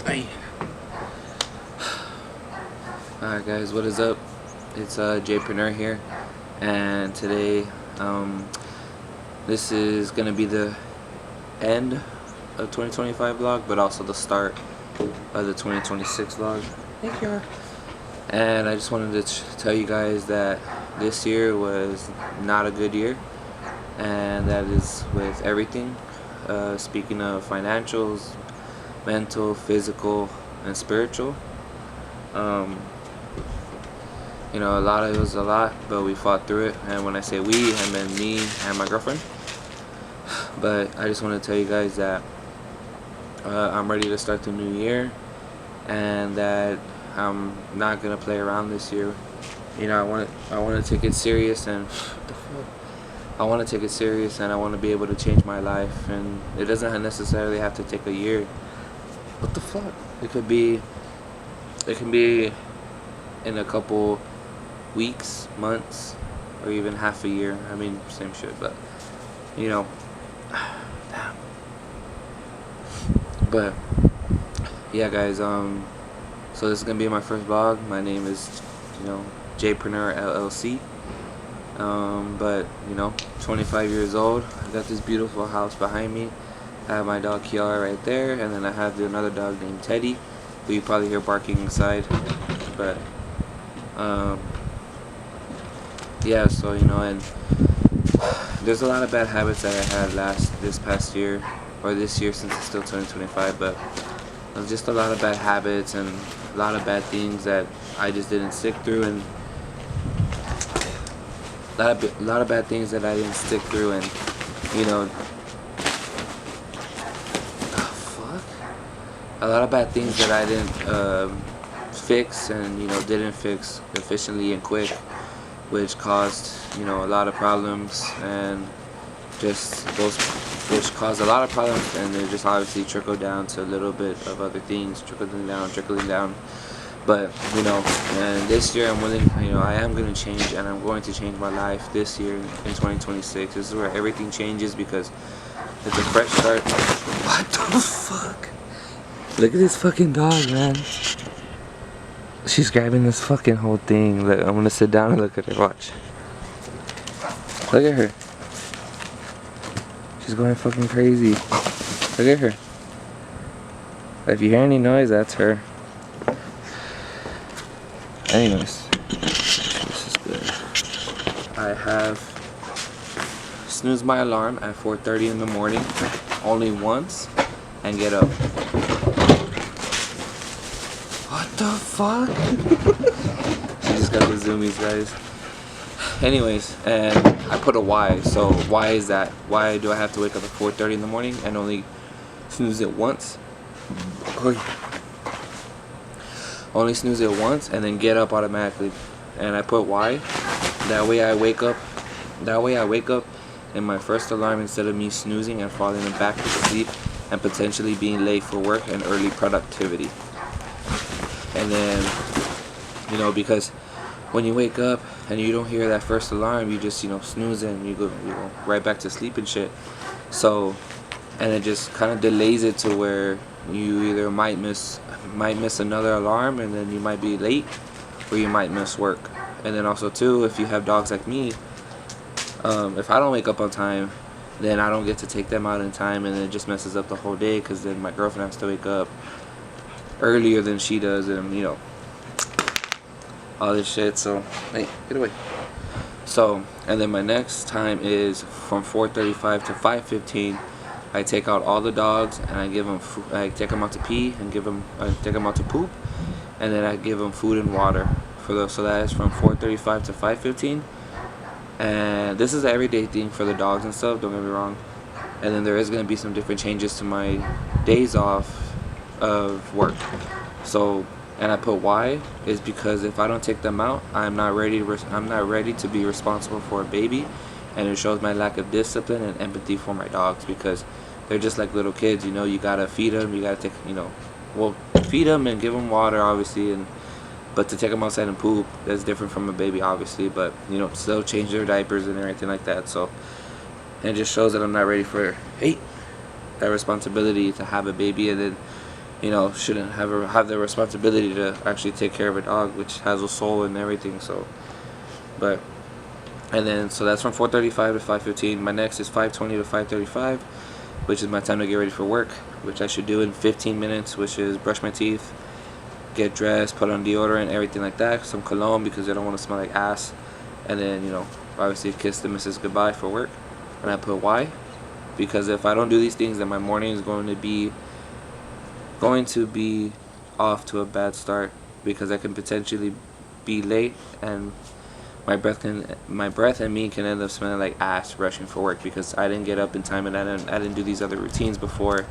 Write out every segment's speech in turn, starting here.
Hey. Alright guys, what is up? It's Jpreneur here, and today this is gonna be the end of 2025 vlog, but also the start of the 2026 vlog. Thank you. And I just wanted to tell you guys that this year was not a good year, and that is with everything. Speaking of financials, mental, physical, and spiritual. You know, it was a lot, but we fought through it. And when I say we, I meant me and my girlfriend. But I just want to tell you guys that I'm ready to start the new year, and that I'm not gonna play around this year. You know, I want to take it serious, and I want to take it serious, and I want to be able to change my life. And it doesn't necessarily have to take a year. What the fuck? It can be in a couple weeks, months, or even half a year. I mean, same shit, but you know, damn. But yeah, guys. So this is gonna be my first vlog. My name is, Jpreneur LLC. But 25 years old. I got this beautiful house behind me. I have my dog Kiara right there, and then I have another dog named Teddy, who you probably hear barking inside. But yeah, so and there's a lot of bad habits that I had this past year, or this year, since it's still 2025, but there's just a lot of bad habits and a lot of bad things that I just didn't stick through, and a lot of bad things that I didn't stick through, and a lot of bad things that I didn't fix, and didn't fix efficiently and quick, which caused a lot of problems, and which caused a lot of problems, and it just obviously trickled down to a little bit of other things, trickling down. But and this year I'm willing, I am going to change, and I'm going to change my life this year in 2026. This is where everything changes, because it's a fresh start. What the fuck? Look at this fucking dog, man. She's grabbing this fucking whole thing. Look, I'm gonna sit down and look at her. Watch. Look at her. She's going fucking crazy. Look at her. If you hear any noise, that's her. Anyways, this is good. I have snoozed my alarm at 4:30 in the morning, only once, and get up. What the fuck? She just got the zoomies, guys. Anyways, and I put a why. So why is that? Why do I have to wake up at 4:30 in the morning and only snooze it once? Only snooze it once and then get up automatically. And I put why. That way I wake up. In my first alarm, instead of me snoozing and falling back to sleep and potentially being late for work and early productivity. And then, because when you wake up and you don't hear that first alarm, you just, snooze and you go right back to sleep and shit. So, and it just kind of delays it to where you either might miss another alarm, and then you might be late, or you might miss work. And then also too, if you have dogs like me, if I don't wake up on time, then I don't get to take them out in time, and it just messes up the whole day, because then my girlfriend has to wake up earlier than she does, and all this shit. So hey, get away. So, and then my next time is from 4:35 to 5:15. I take out all the dogs, and I take them out to pee, and take them out to poop, and then I give them food and water for those. So that is from 4:35 to 5:15. And this is an everyday thing for the dogs and stuff, don't get me wrong. And then there is going to be some different changes to my days off of work. So, and I put why is because if I don't take them out, I'm not ready to be responsible for a baby, and it shows my lack of discipline and empathy for my dogs, because they're just like little kids. You gotta feed them, you gotta feed them and give them water, obviously, but to take them outside and poop, that's different from a baby, obviously. But still change their diapers and everything like that. So, and it just shows that I'm not ready for that responsibility to have a baby. And then shouldn't have the responsibility to actually take care of a dog, which has a soul and everything. So, but and then so that's from 4:35 to 5:15. My next is 5:20 to 5:35, which is my time to get ready for work, which I should do in 15 minutes, which is brush my teeth, get dressed, put on deodorant, everything like that, some cologne because I don't want to smell like ass, and then obviously kiss the missus goodbye for work. And I put why? Because if I don't do these things, then my morning is going to be off to a bad start, because I can potentially be late, and my breath and me can end up smelling like ass rushing for work because I didn't get up in time, and I didn't do these other routines before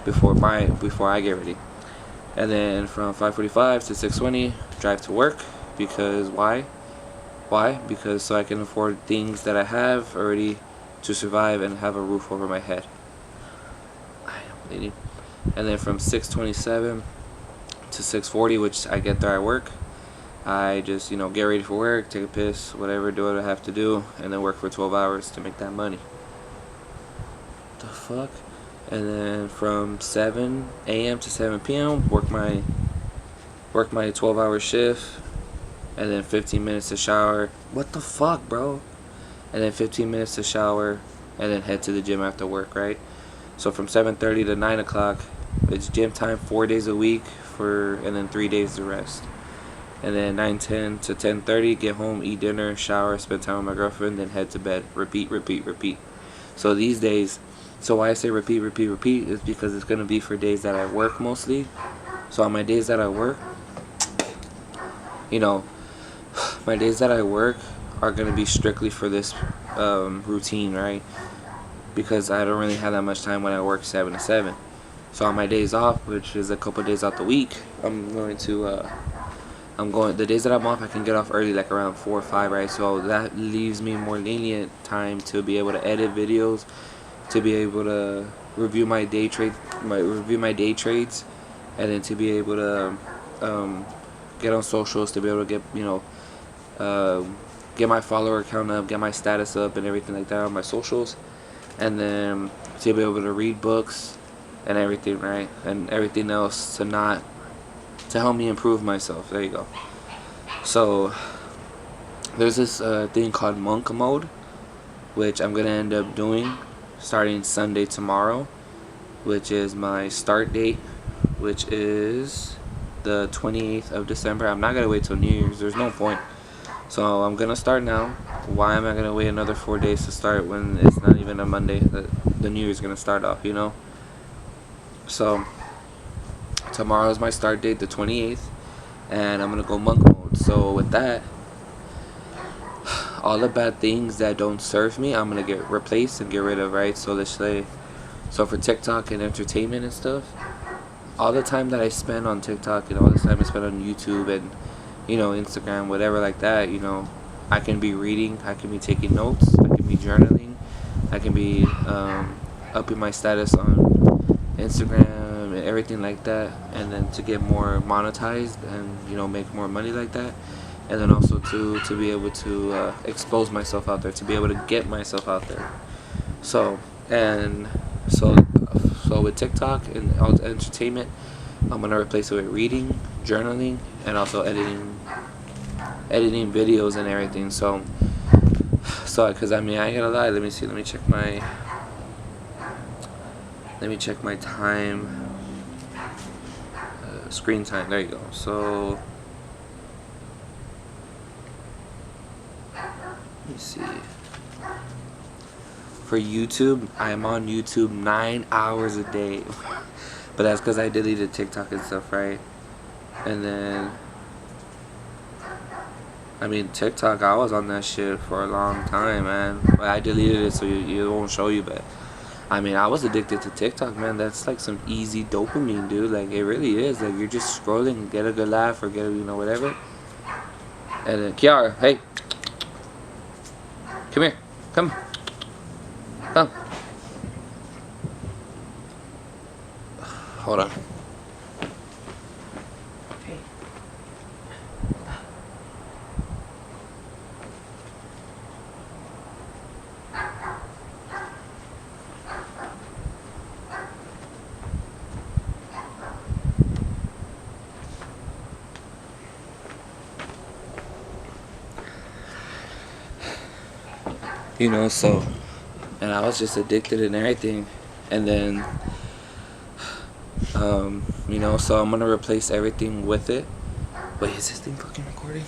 I get ready. And then from 5:45 to 6:20, drive to work. Because why? Because so I can afford things that I have already to survive and have a roof over my head. I am bleeding. And then from 6:27 to 6:40, which I get there at work, I just get ready for work, take a piss, whatever, do what I have to do, and then work for 12 hours to make that money. The fuck? And then from 7 a.m. to 7 p.m. work my 12-hour shift, and then 15 minutes to shower. What the fuck, bro? And then 15 minutes to shower, and then head to the gym after work, right? So from 7:30 to 9 o'clock, it's gym time 4 days a week, and then 3 days to rest. And then 9:10 to 10:30, get home, eat dinner, shower, spend time with my girlfriend, then head to bed. Repeat, repeat, repeat. So these days, so why I say repeat, repeat, repeat is because it's going to be for days that I work mostly. So on my days that I work, my days that I work are going to be strictly for this routine, right? Because I don't really have that much time when I work 7 to 7. So on my days off, which is a couple days out the week, the days that I'm off, I can get off early, like around 4 or 5, right? So that leaves me more lenient time to be able to edit videos, to be able to review my day trades, and then to be able to get on socials, to be able to get my follower count up, get my status up, and everything like that on my socials, and then to be able to read books and everything, right? And everything else to help me improve myself. There you go. So there's this thing called monk mode, which I'm gonna end up doing starting Sunday tomorrow, which is my start date, which is the 28th of December. I'm not gonna wait till New Year's. There's no point. So I'm gonna start now. Why am I gonna wait another 4 days to start when it's not even a Monday that the New Year's gonna start off? So tomorrow is my start date, the 28th, and I'm gonna go monk mode. So with that, all the bad things that don't serve me, I'm gonna get replaced and get rid of, right? So let's say, for TikTok and entertainment and stuff, all the time that I spend on TikTok and all the time I spend on YouTube and Instagram, whatever like that, I can be reading, I can be taking notes, I can be journaling, I can be upping my status on Instagram and everything like that, and then to get more monetized and make more money like that, and then also to be able to expose myself out there, to be able to get myself out there. So with TikTok and all the entertainment, I'm gonna replace it with reading, journaling, and also editing videos and everything. So because I ain't gonna lie. Let me see. Let me check my time. Screen time. There you go. So let me see. For YouTube, I am on YouTube 9 hours a day. But that's because I deleted TikTok and stuff, right? And then, TikTok, I was on that shit for a long time, man. But I deleted it so it won't show you, but I was addicted to TikTok, man. That's like some easy dopamine, dude. Like, it really is. Like, you're just scrolling, get a good laugh or get whatever. And then, Kiara, hey. Come here. Come. Hold on. Okay. you know. So, and I was just addicted and everything, and then you know, so I'm gonna replace everything with it. Wait, is this thing fucking recording?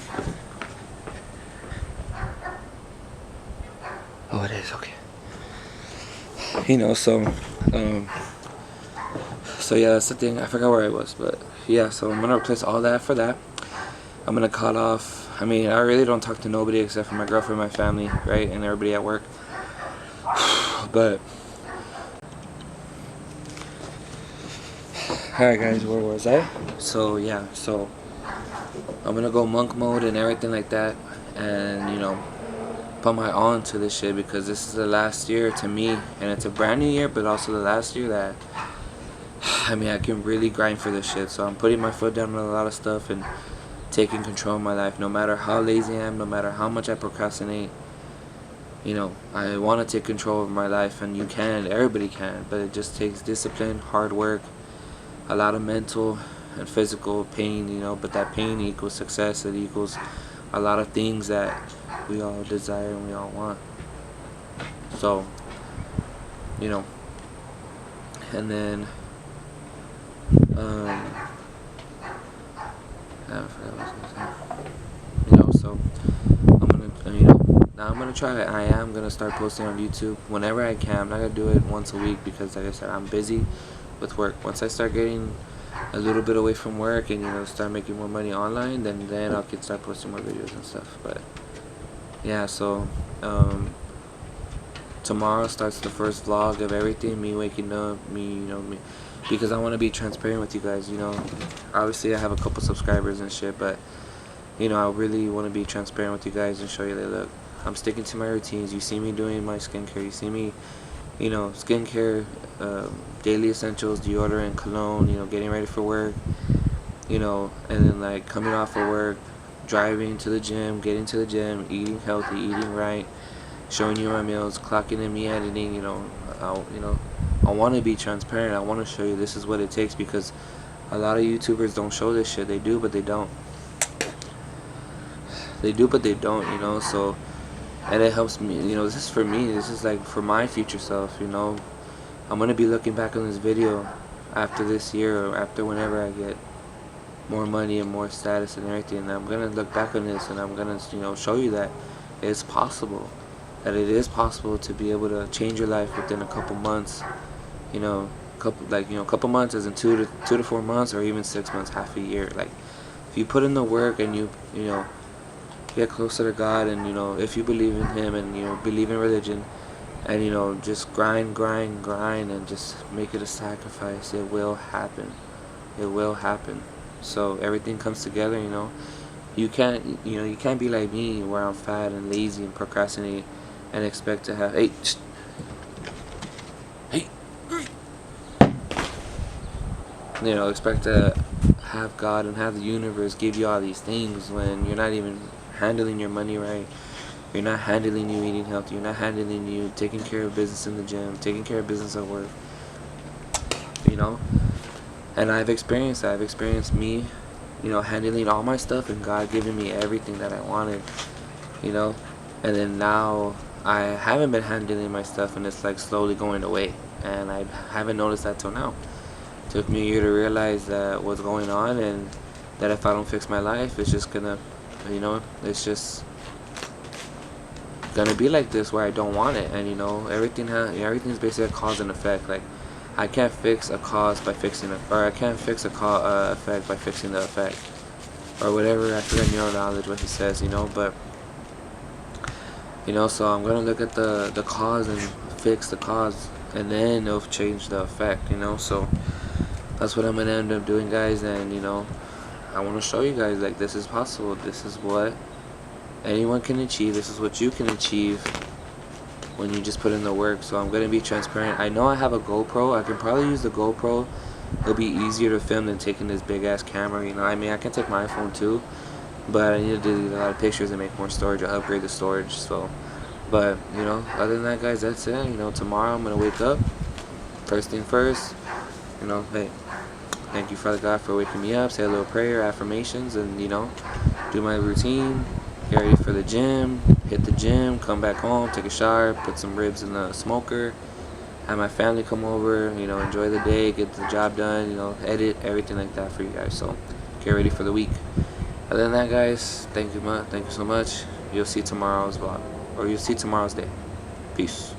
Oh, it is. Okay. You know, um so yeah, that's the thing. I forgot where I was, but yeah, so I'm gonna replace all that for that. I'm gonna cut off. I mean, I really don't talk to nobody except for my girlfriend, my family, right, and everybody at work. But alright guys, where was I? So yeah, so I'm gonna go monk mode and everything like that, and you know, put my all into this shit because this is the last year to me, and it's a brand new year, but also the last year that I mean I can really grind for this shit. So I'm putting my foot down on a lot of stuff and taking control of my life, no matter how lazy I am, no matter how much I procrastinate. You know, I want to take control of my life, and you can, everybody can, but it just takes discipline, hard work, a lot of mental and physical pain, you know, but that pain equals success. It equals a lot of things that we all desire and we all want. So, you know, and then I forgot what I was gonna say. You know, so I'm gonna, you know, now I'm gonna try. I am gonna start posting on YouTube whenever I can. I'm not gonna do it once a week because, like I said, I'm busy with work. Once I start getting a little bit away from work and, you know, start making more money online, then I can start posting more videos and stuff. But yeah, so tomorrow starts the first vlog of everything, me waking up, me, because I want to be transparent with you guys, you know. Obviously I have a couple subscribers and shit, but you know, I really want to be transparent with you guys and show you that, look, I'm sticking to my routines. You see me doing my skincare, you see me, you know, skincare, daily essentials, deodorant, cologne, you know, getting ready for work, you know, and then like coming off of work, driving to the gym, getting to the gym, eating healthy, eating right, showing you my meals, clocking in, me editing, you know. I want to be transparent. I want to show you this is what it takes, because a lot of YouTubers don't show this shit. They do, but they don't. They do, but they don't, you know. So, and it helps me, you know. This is for me. This is like for my future self, you know. I'm gonna be looking back on this video after this year, or after whenever I get more money and more status and everything, and I'm gonna look back on this and I'm gonna, you know, show you that it's possible, that it is possible to be able to change your life within a couple months, you know, couple months, as in 2 to 4 months, or even 6 months, half a year. Like, if you put in the work and you know, get closer to God, and you know, if you believe in Him, and you know, believe in religion, and you know, just grind, and just make it a sacrifice, it will happen. It will happen. So everything comes together, you know. You can't be like me, where I'm fat and lazy and procrastinate and expect to have, hey, you know, expect to have God and have the universe give you all these things when you're not even handling your money right. You're not handling you eating healthy. You're not handling you taking care of business in the gym, taking care of business at work, you know. And I've experienced that. I've experienced me, you know, handling all my stuff and God giving me everything that I wanted, you know. And then now I haven't been handling my stuff, and it's like slowly going away, and I haven't noticed that till now. It took me a year to realize that what's going on, and that if I don't fix my life, it's just gonna, you know, it's just gonna be like this, where I don't want it. And you know, everything's basically a cause and effect. Like, I can't fix a cause by fixing it, or I can't fix a effect by fixing the effect, or whatever. I forget neural knowledge what he says, you know. But you know, so I'm gonna look at the cause and fix the cause, and then it'll change the effect, you know. So that's what I'm gonna end up doing, guys. And you know, I want to show you guys, like, this is possible. This is what anyone can achieve. This is what you can achieve when you just put in the work. So I'm gonna be transparent. I know I have a GoPro. I can probably use the GoPro. It'll be easier to film than taking this big ass camera, you know. I mean, I can take my iPhone too, but I need to delete a lot of pictures and make more storage. I'll upgrade the storage. So, but you know, other than that, guys, that's it. You know, tomorrow I'm gonna wake up, first thing first, you know, hey, thank you, Father God, for waking me up, say a little prayer, affirmations, and you know, do my routine, get ready for the gym, hit the gym, come back home, take a shower, put some ribs in the smoker, have my family come over, you know, enjoy the day, get the job done, you know, edit, everything like that for you guys. So get ready for the week. Other than that, guys, thank you so much. You'll see tomorrow's vlog, or you'll see tomorrow's day. Peace.